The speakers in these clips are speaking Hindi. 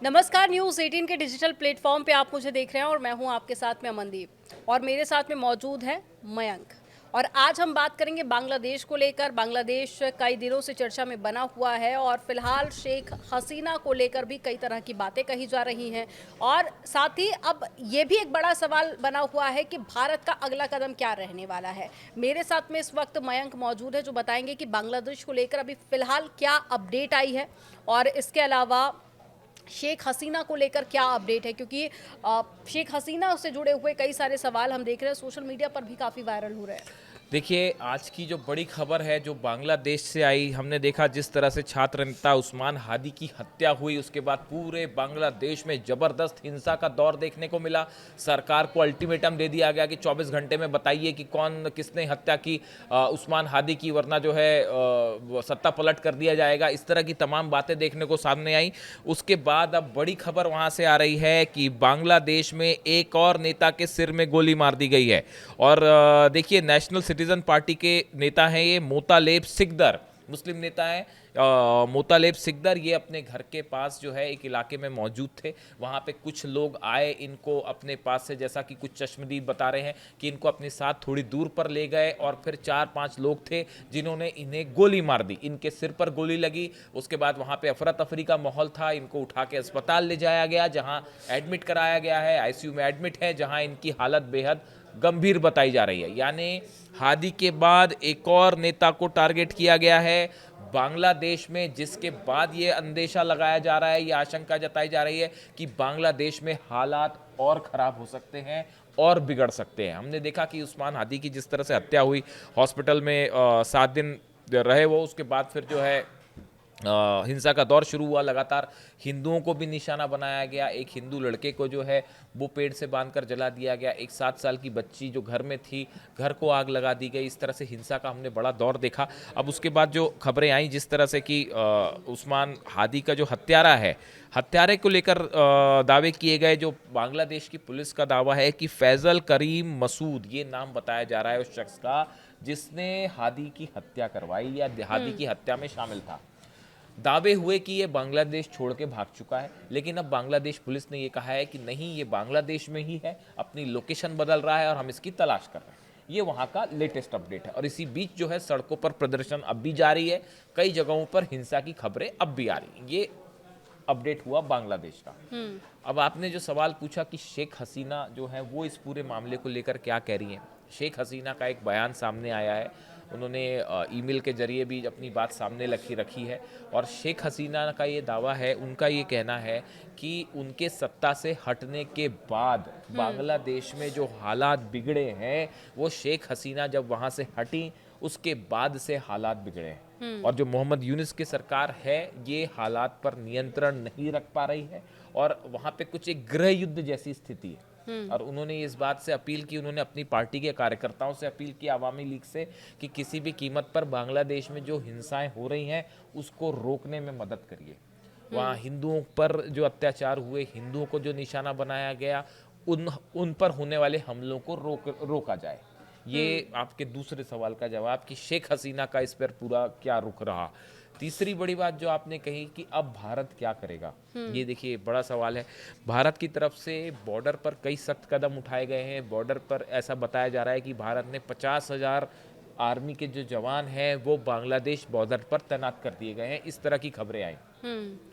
नमस्कार। न्यूज़ 18 के डिजिटल प्लेटफॉर्म पे आप मुझे देख रहे हैं और मैं हूं आपके साथ में अमनदीप और मेरे साथ में मौजूद है मयंक। और आज हम बात करेंगे बांग्लादेश को लेकर। बांग्लादेश कई दिनों से चर्चा में बना हुआ है और फिलहाल शेख हसीना को लेकर भी कई तरह की बातें कही जा रही हैं। और साथ ही अब ये भी एक बड़ा सवाल बना हुआ है कि भारत का अगला कदम क्या रहने वाला है। मेरे साथ में इस वक्त मयंक मौजूद है जो बताएंगे कि बांग्लादेश को लेकर अभी फिलहाल क्या अपडेट आई है और इसके अलावा शेख हसीना को लेकर क्या अपडेट है, क्योंकि शेख हसीना से जुड़े हुए कई सारे सवाल हम देख रहे हैं सोशल मीडिया पर भी काफ़ी वायरल हो रहे हैं। देखिए, आज की जो बड़ी खबर है जो बांग्लादेश से आई, हमने देखा जिस तरह से छात्र नेता उस्मान हादी की हत्या हुई, उसके बाद पूरे बांग्लादेश में ज़बरदस्त हिंसा का दौर देखने को मिला। सरकार को अल्टीमेटम दे दिया गया कि 24 घंटे में बताइए कि कौन किसने हत्या की उस्मान हादी की, वरना जो है सत्ता पलट कर दिया जाएगा। इस तरह की तमाम बातें देखने को सामने आई। उसके बाद अब बड़ी खबर वहाँ से आ रही है कि बांग्लादेश में एक और नेता के सिर में गोली मार दी गई है। और देखिए, नेशनल सिटीजन पार्टी के नेता हैं ये मोतालेब सिकदर, मुस्लिम नेता हैं। मोतालेब सिकदर ये अपने घर के पास जो है एक इलाके में मौजूद थे। वहाँ पे कुछ लोग आए, इनको अपने पास से, जैसा कि कुछ चश्मदीद बता रहे हैं कि इनको अपने साथ थोड़ी दूर पर ले गए और फिर 4-5 लोग थे जिन्होंने इन्हें गोली मार दी। इनके सिर पर गोली लगी। उसके बाद वहाँ पे अफरा तफरी का माहौल था। इनको उठा के अस्पताल ले जाया गया, जहाँ एडमिट कराया गया है, आईसीयू में एडमिट है, जहाँ इनकी हालत बेहद गंभीर बताई जा रही है। यानी हादी के बाद एक और नेता को टारगेट किया गया है बांग्लादेश में, जिसके बाद ये अंदेशा लगाया जा रहा है, ये आशंका जताई जा रही है कि बांग्लादेश में हालात और खराब हो सकते हैं और बिगड़ सकते हैं। हमने देखा कि उस्मान हादी की जिस तरह से हत्या हुई, हॉस्पिटल में 7 दिन रहे वो, उसके बाद फिर जो है हिंसा का दौर शुरू हुआ। लगातार हिंदुओं को भी निशाना बनाया गया। एक हिंदू लड़के को जो है वो पेड़ से बांधकर जला दिया गया। एक 7 साल की बच्ची जो घर में थी, घर को आग लगा दी गई। इस तरह से हिंसा का हमने बड़ा दौर देखा। अब उसके बाद जो खबरें आई जिस तरह से कि उस्मान हादी का जो हत्यारा है, हत्यारे को लेकर दावे किए गए। जो बांग्लादेश की पुलिस का दावा है कि फैजल करीम मसूद, ये नाम बताया जा रहा है उस शख्स का जिसने हादी की हत्या करवाई या हादी की हत्या में शामिल था। दावे हुए कि ये बांग्लादेश छोड़ के भाग चुका है, लेकिन अब बांग्लादेश पुलिस ने ये कहा है कि नहीं, ये बांग्लादेश में ही है, अपनी लोकेशन बदल रहा है और हम इसकी तलाश कर रहे हैं। ये वहाँ का लेटेस्ट अपडेट है। और इसी बीच जो है सड़कों पर प्रदर्शन अब भी जारी है। कई जगहों पर हिंसा की खबरें अब भी आ रही हैं। ये अपडेट हुआ बांग्लादेश का। अब आपने जो सवाल पूछा कि शेख हसीना जो है वो इस पूरे मामले को लेकर क्या कह रही हैं, शेख हसीना का एक बयान सामने आया है। उन्होंने ईमेल के जरिए भी अपनी बात सामने रखी है। और शेख हसीना का ये दावा है, उनका ये कहना है कि उनके सत्ता से हटने के बाद बांग्लादेश में जो हालात बिगड़े हैं, वो शेख हसीना जब वहाँ से हटी उसके बाद से हालात बिगड़े हैं। और जो मोहम्मद यूनिस की सरकार है, ये हालात पर नियंत्रण नहीं रख पा रही है और वहाँ पे कुछ एक गृह युद्ध जैसी स्थिति है। और उन्होंने इस बात से अपील की, उन्होंने अपनी पार्टी के कार्यकर्ताओं से अपील की, आवामी लीग से, कि किसी भी कीमत पर बांग्लादेश में जो हिंसाएं हो रही हैं उसको रोकने में मदद करिए। वहाँ हिंदुओं पर जो अत्याचार हुए, हिंदुओं को जो निशाना बनाया गया, उन पर होने वाले हमलों को रोका जाए। ये आपके दूसरे सवाल का जवाब कि शेख हसीना का इस पर पूरा क्या रुख रहा। तीसरी बड़ी बात जो आपने कही कि अब भारत क्या करेगा, ये देखिए बड़ा सवाल है। भारत की तरफ से बॉर्डर पर कई सख्त कदम उठाए गए हैं। बॉर्डर पर ऐसा बताया जा रहा है कि भारत ने 50,000 आर्मी के जो जवान हैं वो बांग्लादेश बॉर्डर पर तैनात कर दिए गए हैं। इस तरह की खबरें आई।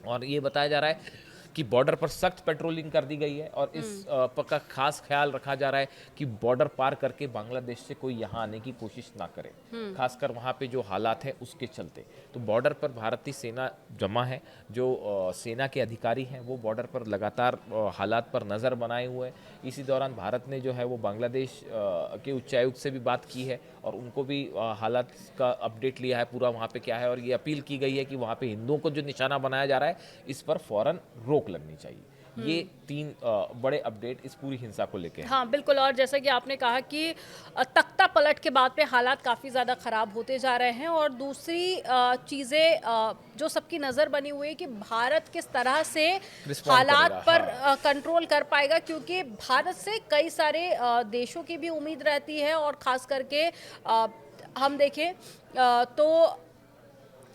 और ये बताया जा रहा है कि बॉर्डर पर सख्त पेट्रोलिंग कर दी गई है और इस का खास ख्याल रखा जा रहा है कि बॉर्डर पार करके बांग्लादेश से कोई यहाँ आने की कोशिश ना करे, खासकर वहाँ पे जो हालात हैं उसके चलते। तो बॉर्डर पर भारतीय सेना जमा है। जो सेना के अधिकारी हैं वो बॉर्डर पर लगातार हालात पर नज़र बनाए हुए हैं। इसी दौरान भारत ने जो है वो बांग्लादेश के उच्चायुक्त से भी बात की है और उनको भी हालात का अपडेट लिया है पूरा वहाँ पे क्या है। और ये अपील की गई है कि वहाँ पे हिंदुओं को जो निशाना बनाया जा रहा है इस पर फौरन रोक लगनी चाहिए। ये 3 बड़े अपडेट इस पूरी हिंसा को लेके हैं। हाँ बिल्कुल। और जैसा कि आपने कहा कि तख्ता पलट के बाद पे हालात काफ़ी ज़्यादा ख़राब होते जा रहे हैं और दूसरी चीज़ें जो सबकी नज़र बनी हुई है कि भारत किस तरह से रिस्पॉन्ड हालात करेगा, पर हाँ। कंट्रोल कर पाएगा, क्योंकि भारत से कई सारे देशों की भी उम्मीद रहती है। और ख़ास करके हम देखें तो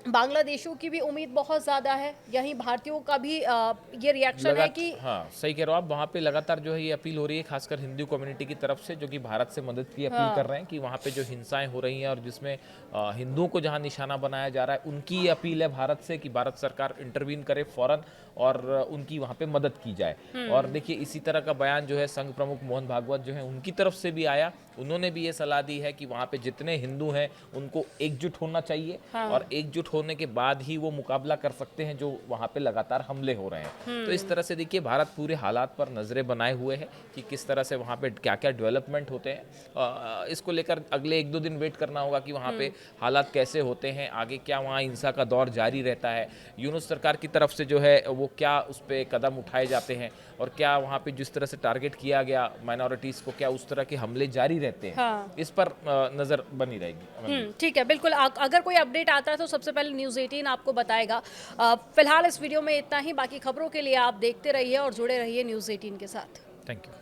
बांग्लादेशियों की भी उम्मीद बहुत ज़्यादा है, यहीं भारतीयों का भी ये रिएक्शन है कि हाँ सही कह रहे हो आप। वहाँ पे लगातार जो है ये अपील हो रही है, खासकर हिंदू कम्युनिटी की तरफ से, जो कि भारत से मदद की अपील कर रहे हैं कि वहाँ पे जो हिंसाएं हो रही हैं और जिसमें हिंदुओं को जहाँ निशाना बनाया जा रहा है, उनकी ये अपील है भारत से कि भारत सरकार इंटरवीन करे फौरन और उनकी वहाँ पे मदद की जाए। और देखिए इसी तरह का बयान जो है संघ प्रमुख मोहन भागवत जो है उनकी तरफ से भी आया। उन्होंने भी ये सलाह दी है कि वहाँ पे जितने हिंदू हैं उनको एकजुट होना चाहिए और एकजुट होने के बाद ही वो मुकाबला कर सकते हैं जो वहाँ पे लगातार हमले हो रहे हैं। तो इस तरह से देखिए भारत पूरे हालात पर नजरें बनाए हुए है कि किस तरह से वहाँ पे क्या क्या डेवलपमेंट होते हैं। इसको लेकर अगले 1-2 दिन वेट करना होगा कि वहाँ पे हालात कैसे होते हैं, आगे क्या वहाँ हिंसा का दौर जारी रहता है, यूनुस सरकार की तरफ से जो है वो क्या उस पर कदम उठाए जाते हैं और क्या वहाँ पे जिस तरह से टारगेट किया गया माइनॉरिटीज़ को, क्या उस तरह के हमले जारी रहते हैं। हाँ। इस पर नज़र बनी रहेगी। ठीक है, बिल्कुल। अगर कोई अपडेट आता है तो सबसे पहले न्यूज़ 18 आपको बताएगा। फिलहाल इस वीडियो में इतना ही, बाकी खबरों के लिए आप देखते रहिए और जुड़े रहिए न्यूज़ 18 के साथ। Thank you.